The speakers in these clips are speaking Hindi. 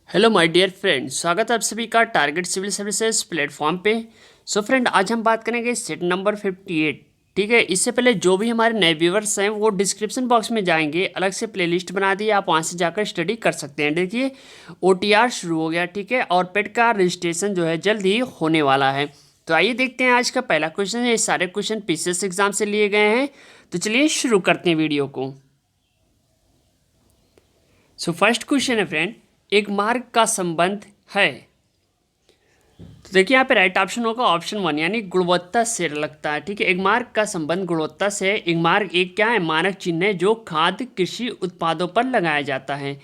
हेलो माय डियर फ्रेंड, स्वागत है आप सभी का टारगेट सिविल सर्विसेज प्लेटफॉर्म पे। सो फ्रेंड, आज हम बात करेंगे सेट नंबर 58। ठीक है, इससे पहले जो भी हमारे नए व्यूवर्स हैं वो डिस्क्रिप्शन बॉक्स में जाएंगे, अलग से प्लेलिस्ट बना दी, आप वहाँ से जाकर स्टडी कर सकते हैं। देखिए, ओटीआर शुरू हो गया, ठीक है, और पेट का रजिस्ट्रेशन जो है जल्द ही होने वाला है। तो आइए देखते हैं आज का पहला क्वेश्चन है। ये सारे क्वेश्चन पीसीएस एग्जाम से लिए गए हैं। तो चलिए शुरू करते हैं वीडियो को। सो फर्स्ट क्वेश्चन है फ्रेंड, एक मार्ग का संबंध है। तो देखिए यहाँ पे राइट ऑप्शन होगा ऑप्शन वन, यानी गुणवत्ता से लगता है। ठीक है, एक मार्ग का संबंध गुणवत्ता से। एक मार्ग एक क्या है, मानक चिन्ह है जो खाद्य कृषि उत्पादों पर लगाया जाता है।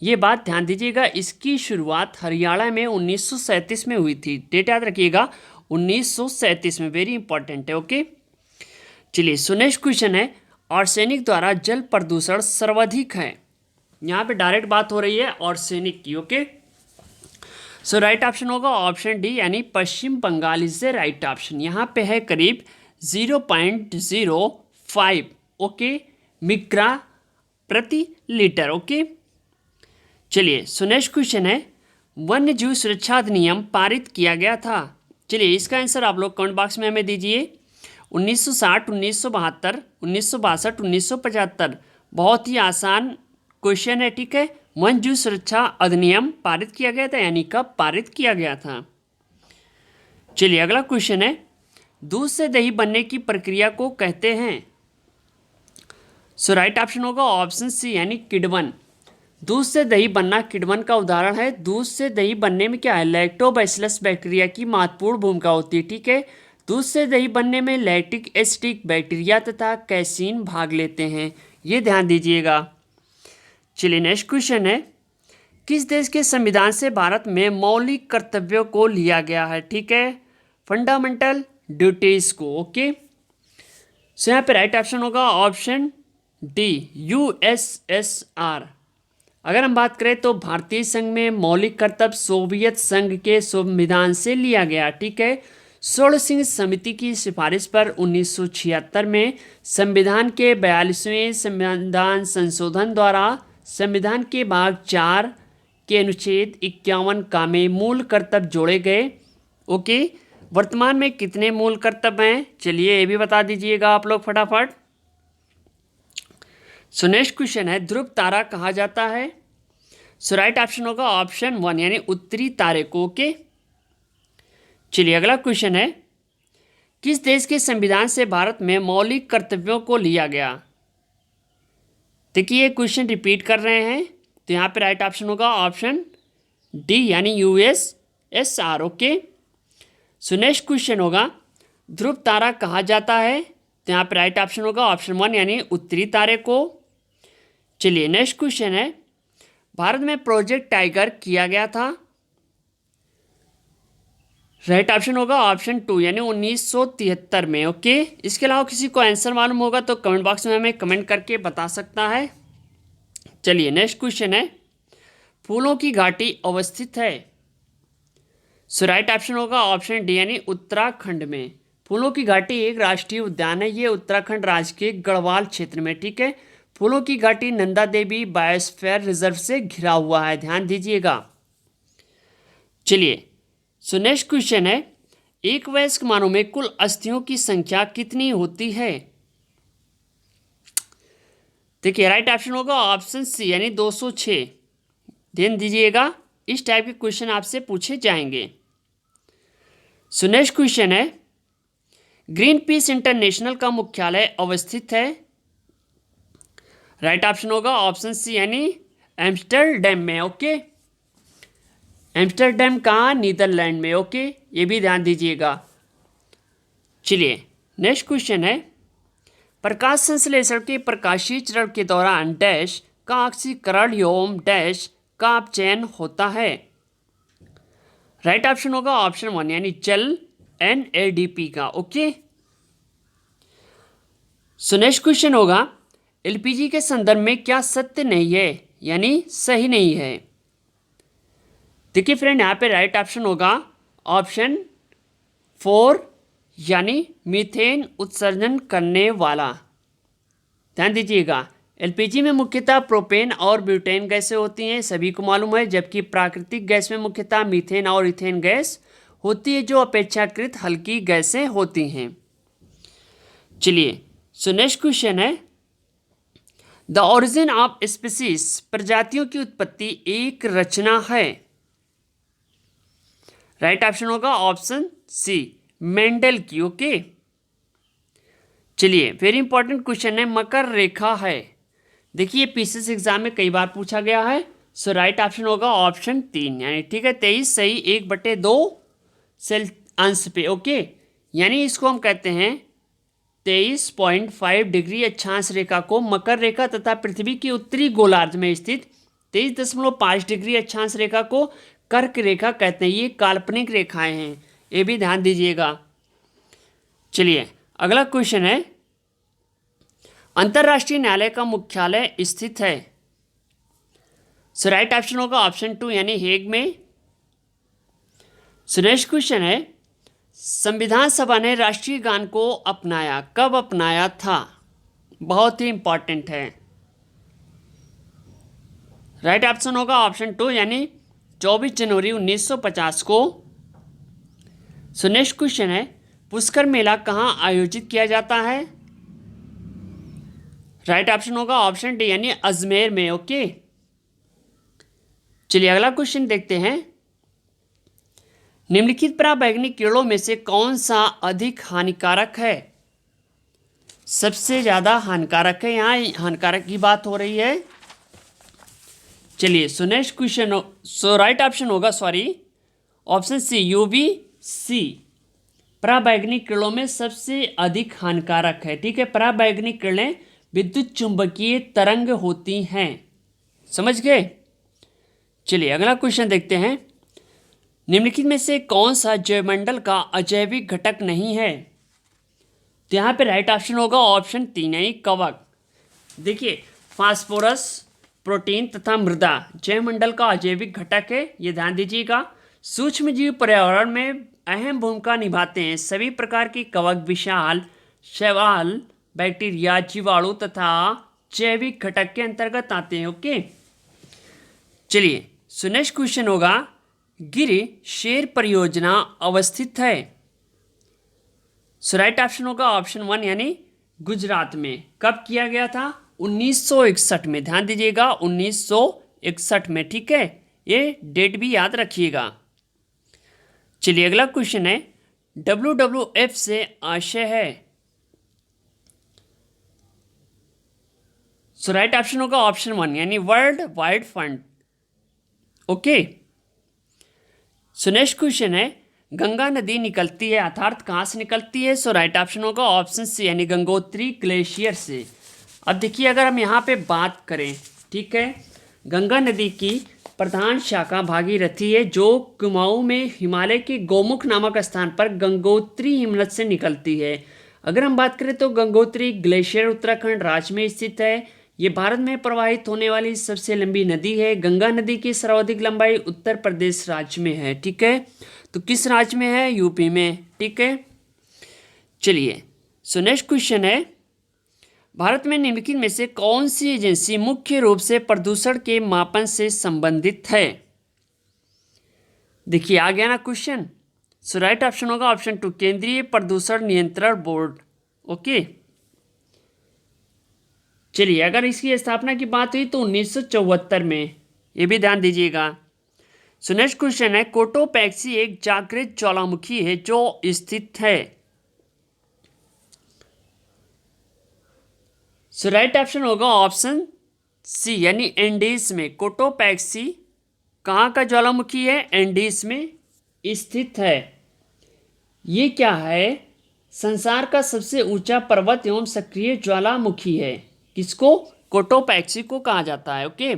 ये बात ध्यान दीजिएगा, इसकी शुरुआत हरियाणा में 1937 में हुई थी। डेट याद रखिएगा, 1937 में, वेरी इंपॉर्टेंट है। ओके, चलिए सो नेक्स्ट क्वेश्चन है, आर्सेनिक द्वारा जल प्रदूषण सर्वाधिक है। यहाँ पे डायरेक्ट बात हो रही है आर्सेनिक की। ओके, सो राइट ऑप्शन होगा ऑप्शन डी, यानी Paschim Bangal is the right option. यहाँ पे है करीब 0.05 ओके मिक्रा प्रति लीटर। ओके, चलिए सो नेक्स्ट क्वेश्चन है, वन्य जीव सुरक्षा अधिनियम पारित किया गया था। चलिए इसका आंसर आप लोग कमेंट बॉक्स में हमें दीजिए। 1960, 1972, 1962, 1975। बहुत ही आसान क्वेश्चन है। ठीक है, वन्य जीव सुरक्षा अधिनियम पारित किया गया था, यानी कब पारित किया गया था। चलिए अगला क्वेश्चन है, दूध से दही बनने की प्रक्रिया को कहते हैं। सो राइट ऑप्शन होगा ऑप्शन सी, यानी किण्वन। दूध से दही बनना किण्वन का उदाहरण है। दूध से दही बनने में क्या है, लैक्टोबैसिलस बैक्टीरिया की महत्वपूर्ण भूमिका होती है। ठीक है, दूध से दही बनने में लैक्टिक एसिडिक बैक्टीरिया तथा कैसीन भाग लेते हैं, ये ध्यान दीजिएगा। चलिए नेक्स्ट क्वेश्चन है, किस देश के संविधान से भारत में मौलिक कर्तव्यों को लिया गया है। ठीक है, फंडामेंटल ड्यूटीज को। ओके, सो यहाँ पे राइट ऑप्शन होगा ऑप्शन डी, यूएसएसआर। अगर हम बात करें तो भारतीय संघ में मौलिक कर्तव्य सोवियत संघ के संविधान से लिया गया। ठीक है, षोड़ सिंह समिति की सिफारिश पर 1976 में संविधान के 42वें संविधान संशोधन द्वारा संविधान के भाग 4 के अनुच्छेद 51 का में मूल कर्तव्य जोड़े गए। ओके, वर्तमान में कितने मूल कर्तव्य हैं, चलिए ये भी बता दीजिएगा आप लोग फटाफट। सो नेक्स्ट क्वेश्चन है, ध्रुव तारा कहा जाता है। सो राइट ऑप्शन होगा ऑप्शन वन, यानी उत्तरी तारे को। ओके, चलिए अगला क्वेश्चन है, किस देश के संविधान से भारत में मौलिक कर्तव्यों को लिया गया। देखिए क्वेश्चन रिपीट कर रहे हैं, तो यहाँ पे राइट ऑप्शन होगा ऑप्शन डी, यानी USSR. Okay, so next question होगा, ध्रुव तारा कहा जाता है। तो यहाँ पे राइट ऑप्शन होगा ऑप्शन वन, यानी उत्तरी तारे को। चलिए नेक्स्ट क्वेश्चन है, भारत में प्रोजेक्ट टाइगर किया गया था। राइट ऑप्शन होगा ऑप्शन टू, यानी 1973 में। ओके, इसके अलावा किसी को आंसर मालूम होगा तो कमेंट बॉक्स में हमें कमेंट करके बता सकता है। चलिए नेक्स्ट क्वेश्चन है, फूलों की घाटी अवस्थित है। सो राइट ऑप्शन होगा ऑप्शन डी, यानी उत्तराखंड में। फूलों की घाटी एक राष्ट्रीय उद्यान है, ये उत्तराखंड राज्य के गढ़वाल क्षेत्र में। ठीक है, फूलों की घाटी नंदा देवी बायोस्फीयर रिजर्व से घिरा हुआ है, ध्यान दीजिएगा। चलिए सो नेक्स्ट क्वेश्चन है, एक वयस्क मानव में कुल अस्थियों की संख्या कितनी होती है। देखिए राइट ऑप्शन होगा ऑप्शन सी, यानी 206। ध्यान दीजिएगा, इस टाइप के क्वेश्चन आपसे पूछे जाएंगे। सो नेक्स्ट क्वेश्चन है, ग्रीन पीस इंटरनेशनल का मुख्यालय अवस्थित है। राइट ऑप्शन होगा ऑप्शन सी, यानी एम्स्टर्डम में। ओके, एम्स्टर्डम का नीदरलैंड में। ओके, ये भी ध्यान दीजिएगा। चलिए नेक्स्ट क्वेश्चन है, प्रकाश संश्लेषण के प्रकाशीय चरण के दौरान डैश का ऑक्सीकरण एवं डैश का अपचयन होता है। राइट ऑप्शन होगा ऑप्शन वन, यानी जल NADP का। ओके, सो नेक्स्ट क्वेश्चन होगा, LPG के संदर्भ में क्या सत्य नहीं है, यानी सही नहीं है। देखिए फ्रेंड, यहाँ पे राइट ऑप्शन होगा ऑप्शन 4, यानी मीथेन उत्सर्जन करने वाला। ध्यान दीजिएगा, एलपीजी में मुख्यतः प्रोपेन और ब्यूटेन गैसें होती हैं, सभी को मालूम है, जबकि प्राकृतिक गैस में मुख्यतः मीथेन और इथेन गैस होती है, जो अपेक्षाकृत हल्की गैसें होती हैं। चलिए, सो नेक्स्ट क्वेश्चन है, द ओरिजिन ऑफ स्पीसीज, प्रजातियों की उत्पत्ति एक रचना है। राइट ऑप्शन होगा ऑप्शन सी, मेंडल की। ओके, चलिए, वेरी इंपॉर्टेंट क्वेश्चन है, मकर रेखा है। देखिए, पीसीएस एग्जाम में कई बार पूछा गया है। सो राइट ऑप्शन होगा ऑप्शन 3, यानी ठीक है 23 सही 1/2 सेल अंश पे। ओके, यानी इसको हम कहते हैं 23.5 डिग्री अक्षांश रेखा को मकर रेखा तथा पृथ्वी के उत्तरी गोलार्ध में स्थित 23.5 डिग्री अक्षांश रेखा को कर्क रेखा कहते हैं। ये काल्पनिक रेखाएं हैं, ये भी ध्यान दीजिएगा। चलिए, अगला क्वेश्चन है, अंतर्राष्ट्रीय न्यायालय का मुख्यालय स्थित है। सो राइट ऑप्शन होगा ऑप्शन 2, यानी हेग में। सो नेक्स्ट क्वेश्चन है, संविधान सभा ने राष्ट्रीय गान को अपनाया, कब अपनाया था? बहुत ही इंपॉर्टेंट है। राइट ऑप्शन होगा ऑप्शन 2, यानी 24 जनवरी 1950 को। सो नेक्स्ट क्वेश्चन है, पुष्कर मेला कहाँ आयोजित किया जाता है? राइट ऑप्शन होगा ऑप्शन डी, यानी अजमेर में। ओके, चलिए अगला क्वेश्चन देखते हैं, निम्नलिखित पराबैंगनी किरणों में से कौन सा अधिक हानिकारक है? सबसे ज्यादा हानिकारक है, यहाँ हानिकारक की बात हो रही है। चलिए, सो नेक्स्ट क्वेश्चन, सो राइट ऑप्शन होगा ऑप्शन सी, यूवीसी पराबैंगनी किरणों में सबसे अधिक हानिकारक है। ठीक है, पराबैंगनी किरणें विद्युत चुंबकीय तरंग होती हैं, समझ गए। चलिए अगला क्वेश्चन देखते हैं, निम्नलिखित में से कौन सा जैवमंडल का अजैविक घटक नहीं है? तो यहाँ पे राइट ऑप्शन होगा ऑप्शन 3, यानी कवक। देखिए, फास्फोरस, प्रोटीन तथा मृदा जैवमंडल का अजैविक घटक है, ये ध्यान दीजिएगा। सूक्ष्म जीव पर्यावरण में अहम भूमिका निभाते हैं। सभी प्रकार की कवक विशाल, शैवाल, बैक्टीरिया, जीवाणु तथा जैविक घटक के अंतर्गत आते हैं। ओके, चलिए, सो नेक्स्ट क्वेश्चन होगा, गिर शेर परियोजना अवस्थित है। सो राइट ऑप्शन होगा ऑप्शन 1, यानी गुजरात में। कब किया गया था? 1961 में। ध्यान दीजिएगा, 1961 में। ठीक है, ये डेट भी याद रखिएगा। चलिए अगला क्वेश्चन है, WWF से आशय है। सो राइट ऑप्शन होगा ऑप्शन 1, यानी world wide fund. Okay, so next question है, गंगा नदी निकलती है अर्थात कहाँ से निकलती है? सो राइट ऑप्शन होगा ऑप्शन सी, यानी गंगोत्री ग्लेशियर से। अब देखिए, अगर हम यहाँ पे बात करें, ठीक है, गंगा नदी की प्रधान शाखा भागीरथी है, जो कुमाऊं में हिमालय के गौमुख नामक स्थान पर गंगोत्री हिमनद से निकलती है। अगर हम बात करें तो गंगोत्री ग्लेशियर उत्तराखंड राज्य में स्थित है। ये भारत में प्रवाहित होने वाली सबसे लंबी नदी है। गंगा नदी की सर्वाधिक लंबाई उत्तर प्रदेश राज्य में है। ठीक है, तो किस राज्य में है? यूपी में। ठीक है, चलिए, सो नेक्स्ट क्वेश्चन है, भारत में निम्नलिखित में से कौन सी एजेंसी मुख्य रूप से प्रदूषण के मापन से संबंधित है? देखिए, आ गया ना क्वेश्चन। सो राइट ऑप्शन होगा ऑप्शन 2, केंद्रीय प्रदूषण नियंत्रण बोर्ड। ओके, चलिए, अगर इसकी स्थापना की बात हुई तो 1974 में, ये भी ध्यान दीजिएगा। सो नेक्स्ट क्वेश्चन है, कोटोपैक्सी एक जागृत ज्वालामुखी है जो स्थित है। सो राइट ऑप्शन होगा ऑप्शन सी, यानी एंडीज में। कोटोपैक्सी कहाँ का ज्वालामुखी है? एंडीज में स्थित है। ये क्या है? संसार का सबसे ऊंचा पर्वत एवं सक्रिय ज्वालामुखी है। किसको? कोटोपैक्सी को कहा जाता है। ओके,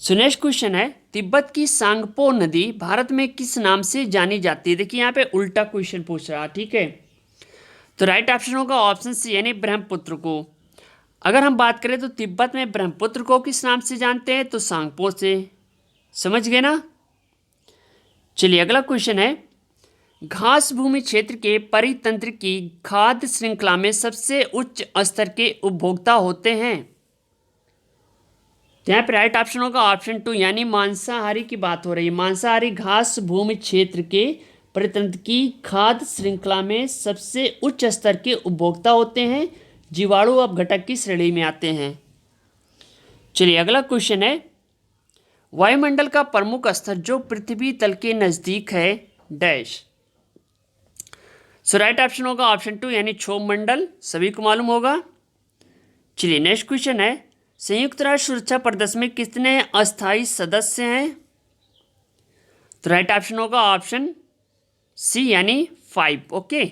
सो नेक्स्ट क्वेश्चन है, तिब्बत की सांगपो नदी भारत में किस नाम से जानी जाती है? देखिए, यहाँ पे उल्टा क्वेश्चन पूछ रहा है। ठीक है, तो राइट ऑप्शन होगा ऑप्शन सी, यानी ब्रह्मपुत्र को। अगर हम बात करें तो तिब्बत में ब्रह्मपुत्र को किस नाम से जानते हैं? तो सांगपो से। समझ गए ना? चलिए अगला क्वेश्चन है, घास भूमि क्षेत्र के परितंत्र की खाद्य श्रृंखला में सबसे उच्च स्तर के उपभोक्ता होते हैं? तो यहाँ पे राइट ऑप्शन होगा ऑप्शन 2, यानी मांसाहारी की बात हो रही है। मांसाहारी घास भूमि क्षेत्र के परितंत्र की खाद्य श्रृंखला में सबसे उच्च स्तर के उपभोक्ता होते हैं। जीवाणु अपघटक की श्रेणी में आते हैं। चलिए अगला क्वेश्चन है, वायुमंडल का प्रमुख स्तर जो पृथ्वी तल के नजदीक है डैश। सो राइट ऑप्शन होगा ऑप्शन 2, यानी क्षोभ मंडल, सभी को मालूम होगा। चलिए नेक्स्ट क्वेश्चन है, संयुक्त राष्ट्र सुरक्षा परिषद में कितने अस्थायी सदस्य हैं? तो राइट ऑप्शन होगा ऑप्शन सी, यानी 5। ओके,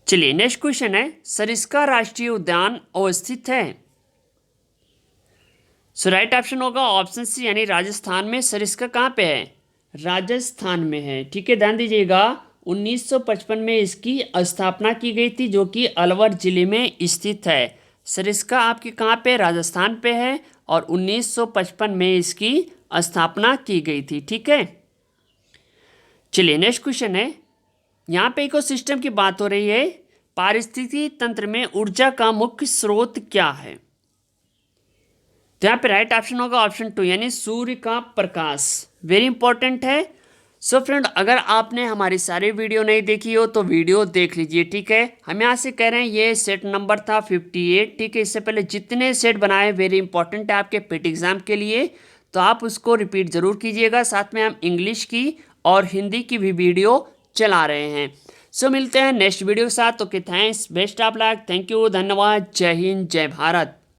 चलिए नेक्स्ट क्वेश्चन है, सरिस्का राष्ट्रीय उद्यान अवस्थित है? सो राइट ऑप्शन होगा ऑप्शन सी, यानी राजस्थान में। सरिस्का कहाँ पे है? राजस्थान में है। ठीक है, ध्यान दीजिएगा। 1955 में इसकी स्थापना की गई थी, जो कि अलवर जिले में स्थित है। सरिस्का आपके कहाँ पे? राजस्थान पे है, और 1955 में इसकी स्थापना की गई थी। ठीक है, चलिए नेक्स्ट क्वेश्चन है, यहाँ पे इकोसिस्टम की बात हो रही है। पारिस्थितिकी तंत्र में ऊर्जा का मुख्य स्रोत क्या है? तो यहाँ पे राइट ऑप्शन होगा ऑप्शन 2, यानी सूर्य का प्रकाश। वेरी इंपॉर्टेंट है। सो फ्रेंड, अगर आपने हमारी सारी वीडियो नहीं देखी हो तो वीडियो देख लीजिए। ठीक है, हम यहाँ से कह रहे हैं ये सेट नंबर था 58। ठीक है, इससे पहले जितने सेट बनाए वेरी इंपॉर्टेंट है आपके पेट एग्जाम के लिए, तो आप उसको रिपीट ज़रूर कीजिएगा। साथ में हम इंग्लिश की और हिंदी की भी वीडियो चला रहे हैं। सो मिलते हैं नेक्स्ट वीडियो के साथ। Okay, thanks, best of luck, thank you, धन्यवाद, जय हिंद, जय भारत।